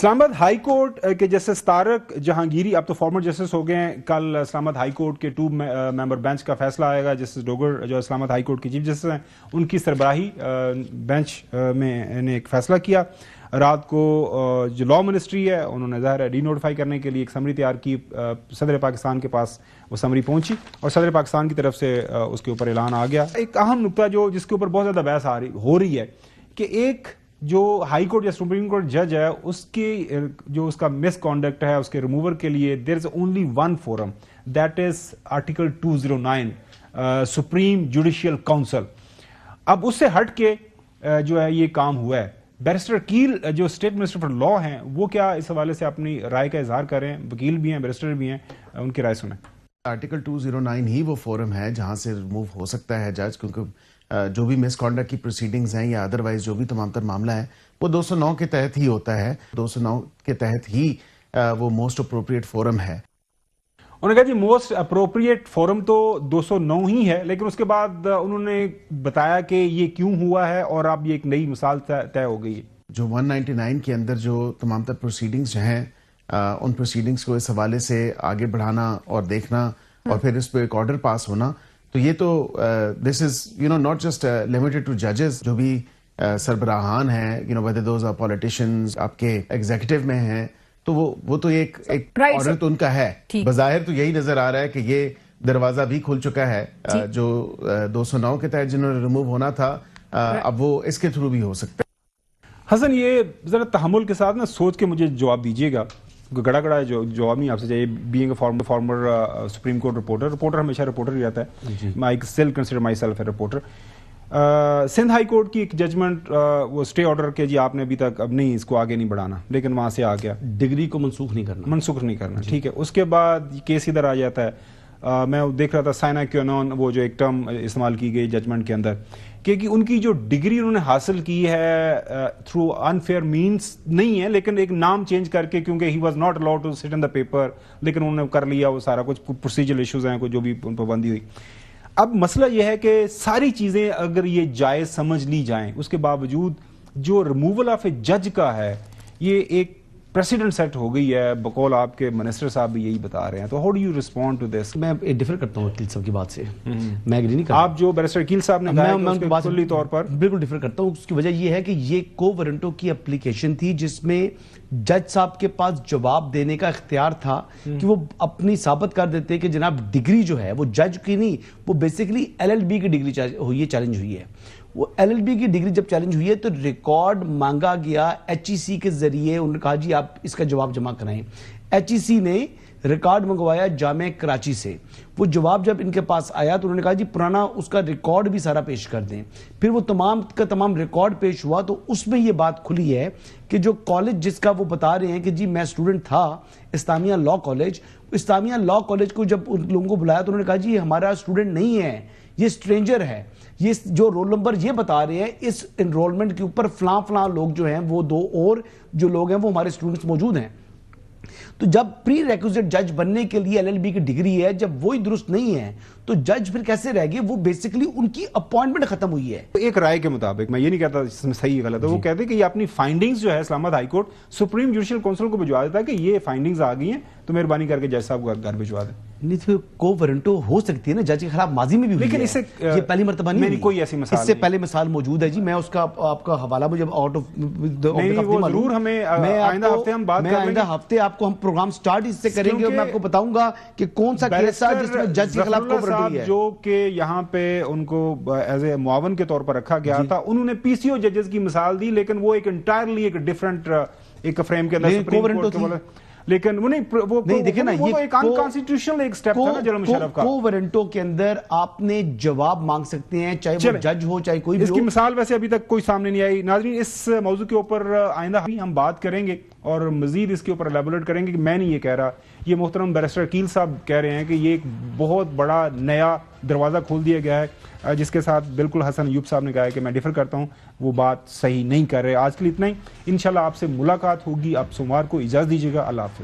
Islamabad high court के justice Tarak Jahangiri अब तो फॉर्मर जस्टिस हो गए हैं। कल इस्लामाबाद हाई कोर्ट के 2 मेंबर बेंच का फैसला आएगा। जस्टिस डोगर जो इस्लामाबाद हाई कोर्ट के चीफ जस्टिस हैं, उनकी सरबराही बेंच में ने एक फैसला किया। रात को जो लॉ मिनिस्ट्री है उन्होंने ज़ाहिर है रीनोटिफाई करने के लिए एक समरी तैयार की। सदर पाकिस्तान के पास वो समरी पहुंची और सदर पाकिस्तान की तरफ से उसके ऊपर ऐलान आ गया। एक अहम नुकता जो जिसके ऊपर बहुत ज़्यादा बहस हो रही है कि एक जो हाई कोर्ट या सुप्रीम कोर्ट जज है उसकी जो उसका मिसकॉन्डक्ट है उसके रिमूवर के लिए there is only one forum, that is article 209 supreme judicial council. अब उससे हट के जो है ये काम हुआ है। बैरिस्टर कील जो स्टेट मिनिस्टर फॉर लॉ हैं वो क्या इस हवाले से अपनी राय का इजहार करें? वकील भी हैं, बैरिस्टर भी हैं, उनकी राय सुने। आर्टिकल 209 ही वो फोरम है जहां से रिमूव हो सकता है जज, क्योंकि जो भी मिसकॉन्डक्ट की प्रोसीडिंग्स हैं या अदरवाइज जो भी तमाम तर मामला है वो 209 के तहत ही होता है। 209 के तहत ही वो मोस्ट अप्रोप्रिएट फोरम है। उन्होंने कहा जी मोस्ट अप्रोप्रिएट फोरम तो 209 ही है, लेकिन उसके बाद उन्होंने बताया कि ये क्यों हुआ है और अब ये एक नई मिसाल तय हो गई है। जो 199 के अंदर जो तमाम तर प्रोसीडिंग्स हैं उन प्रोसीडिंग्स को इस हवाले से आगे बढ़ाना और देखना और फिर इस पर एक ऑर्डर पास होना, तो ये तो this is not just limited to जजेस। जो भी सरबराहान हैं वेदर दोज आर पॉलिटिशियंस आपके एग्जीक्यूटिव में हैं, तो वो तो एक ऑर्डर तो उनका है। बज़ाहिर तो यही नजर आ रहा है कि ये दरवाजा भी खुल चुका है। जो 209 के तहत जिन्होंने रिमूव होना था अब वो इसके थ्रू भी हो सकता है। हसन, ये जरा तहम्मुल के साथ ना सोच के मुझे जवाब दीजिएगा। गड़ा गड़ा जो जवाब नहीं आपसे चाहिए। Being a former supreme court reporter हमेशा रिपोर्टर ही रहता है। I still consider myself a reporter. Sindh high court की एक जजमेंट वो स्टे ऑर्डर के जी आपने अभी तक अब नहीं इसको आगे नहीं बढ़ाना, लेकिन वहां से आ गया डिग्री को मनसूख नहीं करना। ठीक है, उसके बाद केस इधर आ जाता है। मैं देख रहा था साइना क्योनॉन, वो जो एक टर्म इस्तेमाल की गई जजमेंट के अंदर कि उनकी जो डिग्री उन्होंने हासिल की है थ्रू अनफेयर मींस नहीं है, लेकिन एक नाम चेंज करके, क्योंकि he was not allowed to sit in the paper, लेकिन उन्होंने कर लिया वो सारा कुछ प्रोसीजरल इश्यूज हैं, कुछ जो भी उन पाबंदी हुई। अब मसला यह है कि सारी चीजें अगर ये जायज समझ ली जाएं, उसके बावजूद जो रिमूवल ऑफ ए जज का है ये एक प्रेसिडेंट सेट हो गई है। बकौल आपके मिनिस्टर साहब भी यही बता रहे हैं, तो how do you respond to this? मैं डिफर करता हूँ वकील साहब की बात से। मैं एग्री नहीं करता। आप जो बैरिस्टर वकील साहब ने कहा, मैं उनकी बात खुली तौर पर बिल्कुल डिफर करता हूँ। उसकी वजह यह है कि ये को वारंटो की एप्लीकेशन थी जिसमें जज साहब के पास जवाब देने का इख्तियार था कि वो अपनी साबित कर देते कि जनाब डिग्री जो है वो जज की नहीं, वो बेसिकली LLB की डिग्री हुई है, चैलेंज हुई है। वो LLB की डिग्री जब चैलेंज हुई है तो रिकॉर्ड मांगा गया HEC के जरिए। उन्होंने कहा जी आप इसका जवाब जमा कराएं। HEC ने रिकॉर्ड मंगवाया जामे कराची से। वो जवाब जब इनके पास आया तो उन्होंने कहा जी पुराना उसका रिकॉर्ड भी सारा पेश कर दें। फिर वो तमाम का तमाम रिकॉर्ड पेश हुआ तो उसमें ये बात खुली है कि जो कॉलेज जिसका वो बता रहे हैं कि जी मैं स्टूडेंट था Islamia law college, Islamia law college को जब उन लोगों को बुलाया तो उन्होंने कहा जी हमारा स्टूडेंट नहीं है, ये स्ट्रेंजर है। ये जो रोल नंबर ये बता रहे हैं इस एनरोलमेंट के ऊपर फलां लोग जो हैं वो 2 और जो लोग हैं वो हमारे स्टूडेंट्स मौजूद हैं। तो जब प्री रेक्विजिट जज बनने के लिए LLB की डिग्री है, जब वो ही दुरुस्त नहीं है तो जज फिर कैसे रह गए? वो बेसिकली उनकी अपॉइंटमेंट खत्म हुई है। एक राय के मुताबिक, मैं ये नहीं कहता इसमें सही गलत है, वो कहते हैं कि ये अपनी फाइंडिंग्स जो है Islamabad high court supreme judicial council को भिजवा देता है कि ये फाइंडिंग्स आ गई हैं तो मेहरबानी करके जज साहब को घर भिजवा दें। नहीं तो को वारंटो हो सकती है ना, जज के खिलाफ माजी में भी हुई, लेकिन है। इससे ये पहली मरतबा नहीं कोई ऐसी मिसाल इससे पहले मिसाल मौजूद है जी। मैं उसका आपका हवाला मुझे आउट ऑफ जरूर हमें आइंदा हफ्ते हम बात करेंगे। आइंदा हफ्ते आपको हम प्रोग्राम स्टार्ट इससे करेंगे और मैं आपको बताऊंगा कि कौन सा केस था जिसमें जज के खिलाफ को वारंटी है। जो कि यहाँ पे उनको एज ए मुआवन के तौर पर रखा गया था, उन्होंने PCO जजेस की मिसाल दी, लेकिन वो एक इंटायरली एक डिफरेंट एक फ्रेम के अंदर सुप्रीम कोर्ट के, लेकिन वो नहीं देखे ना, ये तो एक अनकॉन्स्टिट्यूशनल एक स्टेप था ना जनरल मुशर्रफ का। को वारंटो के अंदर आपने जवाब मांग सकते हैं, चाहे वो जज हो चाहे कोई भी हो। इसकी मिसाल वैसे अभी तक कोई सामने नहीं आई। नाज़रीन, इस मौजू के ऊपर आइंदा भी हम बात करेंगे और मजीद इसके ऊपर एलैबोरेट करेंगे कि मैं नहीं ये कह रहा, ये मोहतरम बैरिस्टर वकील साहब कह रहे हैं कि ये एक बहुत बड़ा नया दरवाज़ा खोल दिया गया है, जिसके साथ बिल्कुल हसन अयूब साहब ने कहा है कि मैं डिफर करता हूँ, वो बात सही नहीं कर रहे। आज के लिए इतना ही, इंशाल्लाह आपसे मुलाकात होगी। आप सोमवार को इजाज़त दीजिएगा। अल्लाह हाफ़िज़।